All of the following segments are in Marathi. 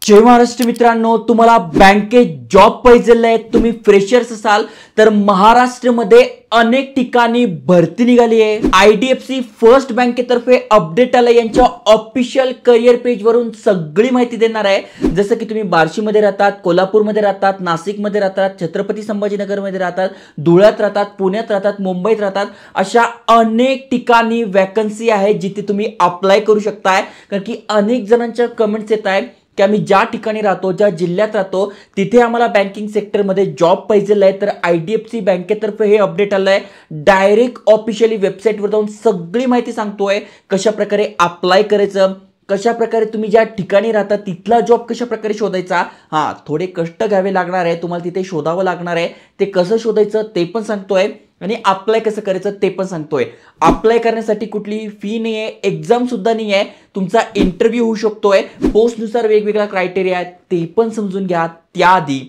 जय महाराष्ट्र मित्रांनो, तुम्हाला बँकेत जॉब पाहिजे आहे, तुम्ही फ्रेशर्स असाल तर महाराष्ट्रामध्ये अनेक ठिकाणी भरती निघाली आहे। आयडीएफसी फर्स्ट बँकेतर्फे अपडेट आलं, यांच्या ऑफिशियल करिअर पेज वरून सगळी माहिती देणार आहे। जसं की तुम्ही बार्शीमध्ये राहतात, कोल्हापूरमध्ये राहतात, नाशिकमध्ये राहतात, छत्रपती संभाजीनगरमध्ये राहतात, धुळ्यात राहतात, पुण्यात राहतात, मुंबईत राहतात, अशा अनेक ठिकाणी वॅकन्सी आहे जिथे तुम्ही अप्लाय करू शकताय। कारण की अनेक जणांच्या कमेंट्स येत आहेत की आम्ही ज्या ठिकाणी राहतो, ज्या जिल्ह्यात राहतो, तिथे आम्हाला बँकिंग सेक्टरमध्ये जॉब पाहिजे आहे। तर आयडीएफसी बँकेतर्फे हे अपडेट आलंय, डायरेक्ट ऑफिशियली वेबसाईटवर जाऊन सगळी माहिती सांगतोय, कशा प्रकारे अप्लाय करायचं, कशा प्रकारे तुम्ही ज्या ठिकाणी राहता तिथला जॉब कशा प्रकारे शोधायचा। थोडे कष्ट घ्यावे लागणार आहे, तुम्हाला तिथे शोधावं लागणार आहे, ते कसं शोधायचं ते पण सांगतोय आणि अप्लाय कसं करायचं ते पण सांगतोय। अप्लाय करण्यासाठी कुठली फी नाही आहे, एक्झाम सुद्धा नाही आहे, तुमचा इंटरव्ह्यू होऊ शकतोय, पोस्टनुसार वेगवेगळा क्रायटेरिया आहे ते पण समजून घ्या। त्याआधी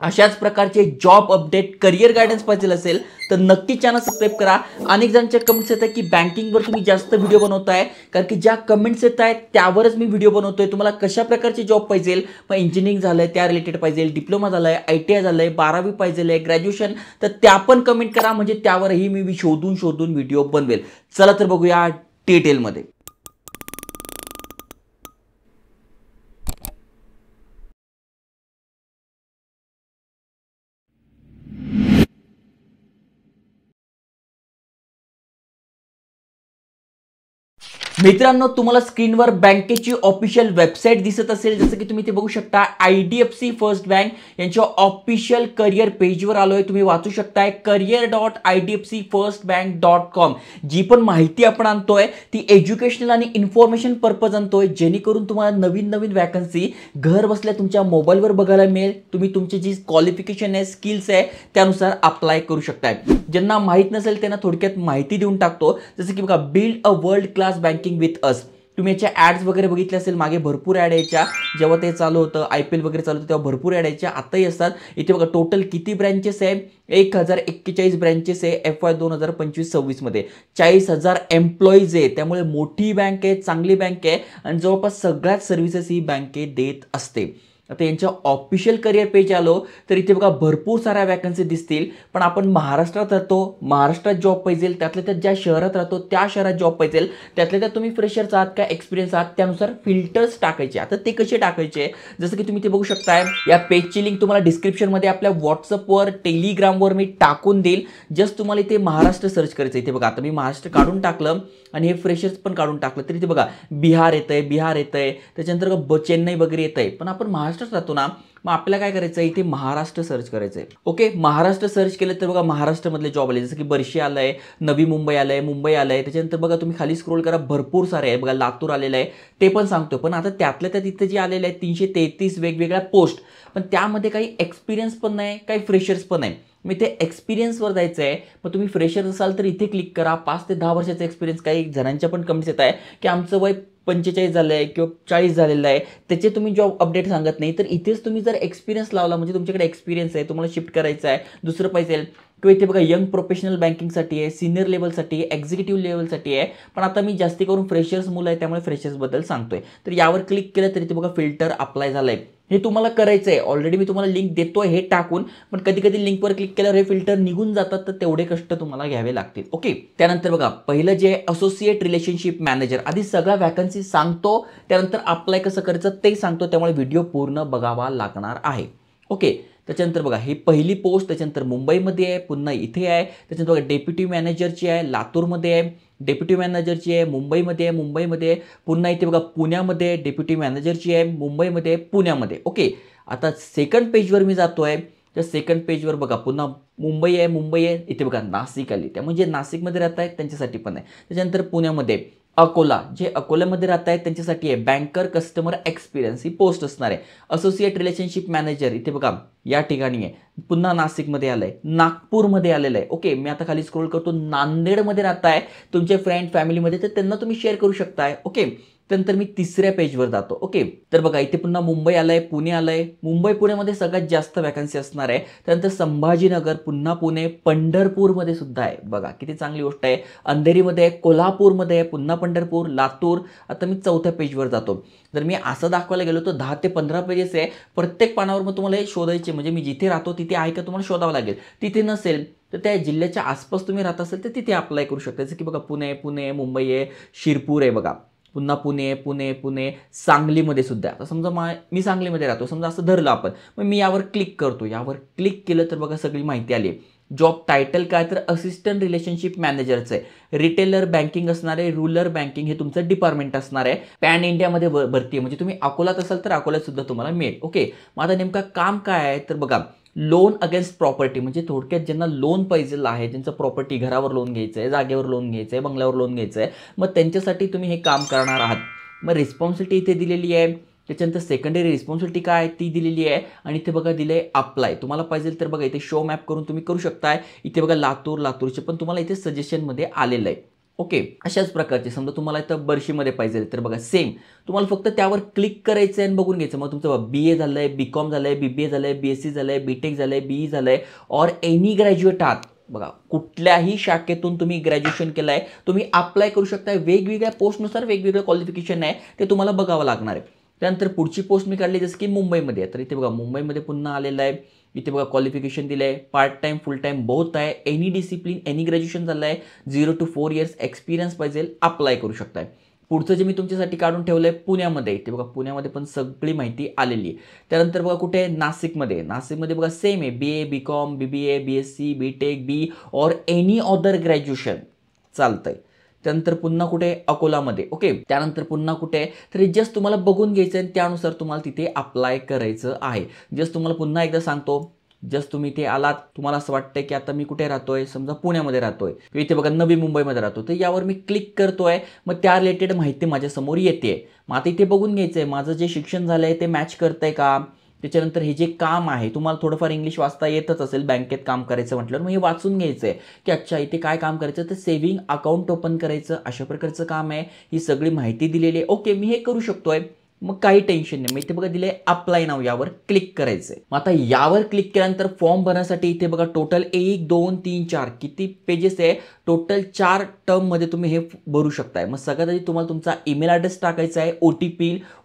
अशाच प्रकारचे जॉब अपडेट, करिअर गायडन्स पाहिजे असेल तर नक्की चॅनल सबस्क्राइब करा। अनेक जणांचे कमेंट्स येतात की बँकिंगवर तुम्ही जास्त व्हिडिओ बनवताय, कारण की ज्या कमेंट्स येत आहेत त्यावरच मी व्हिडिओ बनवतोय। तुम्हाला कशा प्रकारचे जॉब पाहिजे, मग इंजिनिअरिंग झालंय त्या रिलेटेड पाहिजे, डिप्लोमा झालाय, ITI झालंय, 12वी पाहिजे, ग्रॅज्युएशन, तर त्या पण कमेंट करा, म्हणजे त्यावरही मी शोधून व्हिडिओ बनवेल। चला तर बघूया डिटेलमध्ये। मित्रांनो, तुम्हाला स्क्रीनवर बँकेची ऑफिशियल वेबसाईट दिसत असेल, जसं की तुम्ही ते बघू शकता। आयडीएफसी फर्स्ट बँक यांच्या ऑफिशियल करिअर पेजवर आलोय, तुम्ही वाचू शकताय career.idfcfirstbank.com। जी पण माहिती आपण आणतोय ती एज्युकेशनल आणि इन्फॉर्मेशन पर्पज आणतोय, जेणेकरून तुम्हाला नवीन नवीन वॅकन्सी घर बसल्या तुमच्या मोबाईलवर बघायला मिळेल। तुम्ही तुमची जी क्वालिफिकेशन आहे, स्किल्स आहे, त्यानुसार अप्लाय करू शकताय। ज्यांना माहित नसेल त्यांना थोडक्यात माहिती देऊन टाकतो। जसं की बघा, build a world class banking with us. तुम्ही याच्या ऍड्स वगैरे बघितले असेल, मागे भरपूर ऍड यायच्या, जेव्हा ते चालू होतं IPL वगैरे चालू होतं तेव्हा भरपूर ऍड यायच्या, आताही असतात। इथे बघा टोटल किती ब्रँचेस आहे, 1041 ब्रँचेस आहे FY 2025-26 मध्ये, 40,000 एम्प्लॉईज आहे, त्यामुळे मोठी बँक आहे, चांगली बँक आहे आणि जवळपास सगळ्याच सर्व्हिसेस ही बँके देत असते। आता यांच्या ऑफिशियल करिअर पेज आलो तर इथे बघा भरपूर साऱ्या वॅकन्सी दिसतील, पण आपण महाराष्ट्रात राहतो, महाराष्ट्रात जॉब पाहिजे, त्यातल्या त्यात ज्या शहरात राहतो त्या शहरात जॉब पाहिजे, त्यातल्या त्यात तुम्ही फ्रेशर्स आहात का एक्सपिरियन्स आहात, त्यानुसार फिल्टर्स टाकायचे। आता ते कसे टाकायचे, जसं की तुम्ही ते बघू शकताय, या पेजची लिंक तुम्हाला डिस्क्रिप्शनमध्ये आपल्या व्हॉट्सअपवर, टेलिग्रामवर मी टाकून देईल। जस्ट तुम्हाला इथे महाराष्ट्र सर्च करायचं। इथे बघा, आता मी महाराष्ट्र काढून टाकलं आणि हे फ्रेशर्स पण काढून टाकलं, तर इथे बघा बिहार येतंय, त्याच्यानंतर चेन्नई वगैरे येतंय, पण आपण महाराष्ट्रात राहतो ना, मग आपल्याला काय करायचं आहे, इथे महाराष्ट्र सर्च करायचं आहे। ओके, महाराष्ट्र सर्च केलं तर बघा महाराष्ट्रामधले जॉब आले, जसं की बर्शी आलंय, नवी मुंबई आलंय, मुंबई आलंय, त्याच्यानंतर बघा तुम्ही खाली स्क्रोल करा, भरपूर सारे आहे बघा, लातूर आलेलं आहे, ते पण सांगतो। पण आता त्यातल्या त्यात इथे जे आलेले आहेत 333 वेगवेगळ्या पोस्ट, पण त्यामध्ये काही एक्सपिरियन्स पण नाही, काही फ्रेशर्स पण नाही। मी ते एक्सपिरियन्सवर जायचं आहे, मग तुम्ही फ्रेशर असाल तर इथे क्लिक करा। 5 ते 10 वर्षाचा एक्सपिरियन्स, काही जणांच्या पण कमेंट्स येत आहे की आमचं वय 45 झालं आहे किंवा 40 झालेलं आहे, त्याचे तुम्ही जॉब अपडेट सांगत नाही, तर इथेच तुम्ही जर एक्सपिरियन्स लावला, म्हणजे तुमच्याकडे एक्सपिरियन्स आहे, तुम्हाला शिफ्ट करायचं आहे, दुसरं पाहिजे, किंवा इथे बघा यंग प्रोफेशनल बँकिंगसाठी आहे, सिनियर लेवलसाठी आहे, एक्झिक्युटिव्ह लेवलसाठी आहे, पण आता मी जास्ती करून फ्रेशर्स मुलं आहे त्यामुळे फ्रेशर्सबद्दल सांगतोय। तर यावर क्लिक केलं तर इथे बघा फिल्टर अप्लाय झालंय, हे तुम्हाला करायचं आहे। ऑलरेडी मी तुम्हाला लिंक देतोय हे टाकून, पण कधी कधी लिंकवर क्लिक केल्यावर हे फिल्टर निघून जातात, तर तेवढे कष्ट तुम्हाला घ्यावे लागतील। ओके, त्यानंतर बघा पहिलं जे असोसिएट रिलेशनशिप मॅनेजर, आधी सगळ्या वॅकन्सी सांगतो, त्यानंतर अप्लाय कसं करायचं ते सांगतो, त्यामुळे व्हिडिओ पूर्ण बघावा लागणार आहे। ओके, त्याच्यानंतर बघा ही पहिली पोस्ट, त्याच्यानंतर मुंबईमध्ये आहे, पुन्हा इथे आहे, त्याच्यानंतर बघा डेप्युटी मॅनेजरची आहे, लातूरमध्ये आहे, डेप्युटी मॅनेजरची आहे, मुंबईमध्ये, पुन्हा इथे बघा पुण्यामध्ये डेप्युटी मॅनेजरची आहे, मुंबईमध्ये, पुण्यामध्ये। ओके, आता सेकंड पेजवर मी जातोय, तर सेकंड पेजवर बघा पुन्हा मुंबई आहे, इथे बघा नाशिक आली, त्यामुळे जे नाशिकमध्ये राहत आहेत त्यांच्यासाठी पण आहे। त्याच्यानंतर पुण्यामध्ये अकोला, जे अकोल्यामध्ये राहत आहेत त्यांच्यासाठी आहे बँकर कस्टमर एक्सपिरियन्स, ही पोस्ट असणार आहे। असोसिएट रिलेशनशिप मॅनेजर इथे बघा या ठिकाणी आहे, पुन्हा नाशिकमध्ये आलंय, नागपूरमध्ये आलेलं आहे। ओके, मी आता खाली स्क्रोल करतो, नांदेडमध्ये राहत आहे तुमचे फ्रेंड फॅमिलीमध्ये, तर त्यांना तुम्ही शेअर करू शकताय। ओके, त्यानंतर मी तिसऱ्या पेजवर जातो. ओके, तर बघा इथे पुन्हा मुंबई आलंय, पुणे आलंय. मुंबई पुण्यामध्ये सगळ्यात जास्त वॅकन्सी असणार आहे. त्यानंतर संभाजीनगर, पुन्हा पुणे, पंढरपूरमध्ये सुद्धा आहे. बघा किती चांगली गोष्ट आहे. अंधेरीमध्ये आहे, कोल्हापूरमध्ये आहे, पुन्हा पंढरपूर, लातूर. आता मी चौथ्या पेजवर जातो. जर मी असं दाखवायला गेलो तर 10 ते 15 पेजेस आहे. प्रत्येक पानावर मग तुम्हाला हे शोधायचे, म्हणजे मी जिथे राहतो तिथे आहे का तुम्हाला शोधावं लागेल. तिथे नसेल तर त्या जिल्ह्याच्या आसपास तुम्ही राहत असेल तर तिथे अप्लाय करू शकता. जसं की बघा पुणे, मुंबई आहे, शिरपूर आहे बघा, पुन्हा पुणे, सांगलीमध्ये सुद्धा. आता समजा मी सांगलीमध्ये राहतो, समजा असं धरलं आपण, मग मी यावर क्लिक करतो. यावर क्लिक केलं तर बघा सगळी माहिती आली. जॉब टायटल काय, तर असिस्टंट रिलेशनशिप मॅनेजरचं आहे. रिटेलर बँकिंग असणार आहे, रूरल बँकिंग हे तुमचं डिपार्टमेंट असणार आहे. पॅन इंडियामध्ये भरती आहे, म्हणजे तुम्ही अकोल्यात असाल तर अकोल्यात सुद्धा तुम्हाला मिळेल. ओके, मग आता नेमका काम काय आहे, तर बघा लोन अगेन्स्ट प्रॉपर्टी, म्हणजे थोडक्यात ज्यांना लोन पाहिजे आहे, ज्यांचं प्रॉपर्टी, घरावर लोन घ्यायचं आहे, जागेवर लोन घ्यायचं आहे, बंगल्यावर लोन घ्यायचं आहे, मग त्यांच्यासाठी तुम्ही हे काम करणार आहात. मग रिस्पॉन्सिबिलिटी इथे दिलेली आहे. त्याच्यानंतर सेकंडरी रिस्पॉन्सिबिलिटी काय ती दिलेली आहे. आणि इथे बघा दिले अप्लाय. तुम्हाला पाहिजे तर बघा इथे शो मॅप करून तुम्ही करू शकताय. इथे बघा लातूरचे पण तुम्हाला इथे सजेशनमध्ये आलेलं आहे. ओके, अशाच प्रकारचे समजा तुम्हाला इथं बर्शीमध्ये पाहिजे तर बघा सेम तुम्हाला फक्त त्यावर क्लिक करायचं आहे आणि बघून घ्यायचं. मग तुमचं BA झालंय, BCom झालंय, BBA झालंय, BSc झालंय, BTech झालंय, BE झालंय, और एनी ग्रॅज्युएट आहात. बघा कुठल्याही शाखेतून तुम्ही ग्रॅज्युएशन केलंय, तुम्ही अप्लाय करू शकताय. वेगवेगळ्या पोस्टनुसार वेगवेगळं क्वालिफिकेशन आहे, ते तुम्हाला बघावं लागणार आहे. त्यानंतर पुढची पोस्ट मी काढली जसं की मुंबईमध्ये आहे, तर इथे बघा मुंबईमध्ये पुन्हा आलेलं आहे. इथे बघा क्वालिफिकेशन दिलं आहे, पार्ट टाइम फुल टाइम बोथ आहे, एनी डिसिप्लिन, एनी ग्रॅज्युएशन झालं आहे, 0 to 4 years एक्सपिरियन्स पाहिजे, अप्लाय करू शकताय. पुढचं जे मी तुमच्यासाठी काढून ठेवलं आहे पुण्यामध्ये, इथे बघा पुण्यामध्ये पण सगळी माहिती आलेली आहे. त्यानंतर बघा कुठे नाशिकमध्ये बघा सेम आहे, BA, BCom, BBA, BSc, BTech, BE और एनी अदर ग्रॅज्युएशन चालतंय. त्यानंतर पुन्हा कुठे अकोलामध्ये. ओके, त्यानंतर पुन्हा कुठे, तर जस्ट तुम्हाला बघून घ्यायचं आणि त्यानुसार तुम्हाला तिथे अप्लाय करायचं आहे. जस्ट तुम्हाला पुन्हा एकदा सांगतो, जस्ट तुम्ही इथे आलात, तुम्हाला असं वाटतंय की आता मी कुठे राहतोय, समजा पुण्यामध्ये राहतोय, इथे बघा नवी मुंबईमध्ये राहतो, तर यावर मी क्लिक करतोय. मग त्या रिलेटेड माहिती माझ्या समोर येते. मग आता इथे बघून घ्यायचंय माझं जे शिक्षण झालंय ते मॅच करतंय का. त्याच्यानंतर हे जे काम आहे, तुम्हाला थोडंफार इंग्लिश वाचता येतच असेल, बँकेत काम करायचं म्हटलं मग हे वाचून घ्यायचं आहे की अच्छा इथे काय काम करायचं, तर सेव्हिंग अकाउंट ओपन करायचं, अशा प्रकारचं काम आहे. ही सगळी माहिती दिलेली आहे. ओके, मी हे करू शकतोय, मग काही टेन्शन नाही. मग इथे बघा दिले अप्लाय नाव, यावर क्लिक करायचंय. मग आता यावर क्लिक केल्यानंतर फॉर्म भरण्यासाठी इथे बघा टोटल 1 2 3 4 किती पेजेस आहे, टोटल 4 टर्म मध्ये तुम्ही हे भरू शकताय. मग सगळ्यात आधी तुम्हाला तुमचा ईमेल ॲड्रेस टाकायचा आहे.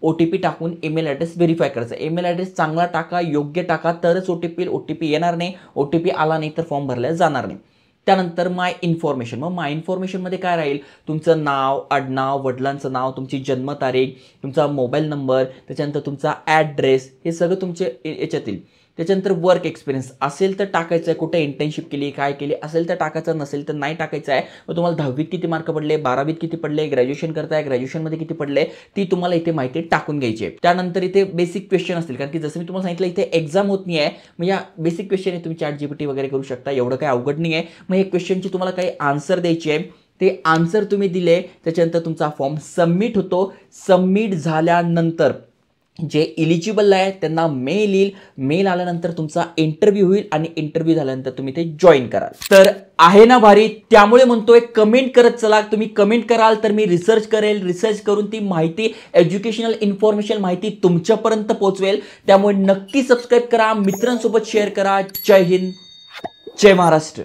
OTP टाकून ईमेल ॲड्रेस व्हेरीफाय करायचा. ईमेल ॲड्रेस चांगला टाका, योग्य टाका, तरच OTP येणार नाही. OTP आला नाही तर फॉर्म भरला जाणार नाही. त्यानंतर माय इन्फॉर्मेशन. मग माय इन्फॉर्मेशनमध्ये काय राहील, तुमचं नाव, आडनाव, वडिलांचं नाव, तुमची जन्मतारीख, तुमचा मोबाईल नंबर, त्याच्यानंतर तुमचा ॲड्रेस, हे सगळं तुमचे याच्यातील. त्याच्यानंतर वर्क एक्सपिरियन्स असेल तर टाकायचं आहे, कुठे इंटर्नशिप केली, काय केली असेल तर टाकायचं, नसेल तर नाही टाकायचं आहे. मग तुम्हाला 10वीत किती मार्क पडले, 12वीत किती पडले, ग्रॅज्युएशन करताय, ग्रॅज्युएशनमध्ये किती पडले, ती तुम्हाला इथे माहिती टाकून घ्यायची आहे. त्यानंतर इथे बेसिक क्वेश्चन असतील, कारण की जसं मी तुम्हाला सांगितलं इथे एक्झाम होत नाही आहे. मग या बेसिक क्वेश्चन आहे, तुम्ही ChatGPT वगैरे करू शकता, एवढं काही अवघड नाही आहे. मग हे क्वेश्चनची तुम्हाला काही आन्सर द्यायची आहे, ते आन्सर तुम्ही दिले, त्याच्यानंतर तुमचा फॉर्म सबमिट होतो. सबमिट झाल्यानंतर जे इलिजिबल आहे त्यांना मेल येईल. मेल आल्यानंतर तुमचा इंटरव्ह्यू होईल आणि इंटरव्ह्यू झाल्यानंतर तुम्ही ते जॉईन कराल. तर आहे ना भारी. त्यामुळे म्हणतोय कमेंट करत चला. तुम्ही कमेंट कराल तर मी रिसर्च करेल, रिसर्च करून ती माहिती, एज्युकेशनल इन्फॉर्मेशन माहिती तुमच्यापर्यंत पोहोचवेल. त्यामुळे नक्की सबस्क्राईब करा, मित्रांसोबत शेअर करा. जय हिंद, जय महाराष्ट्र.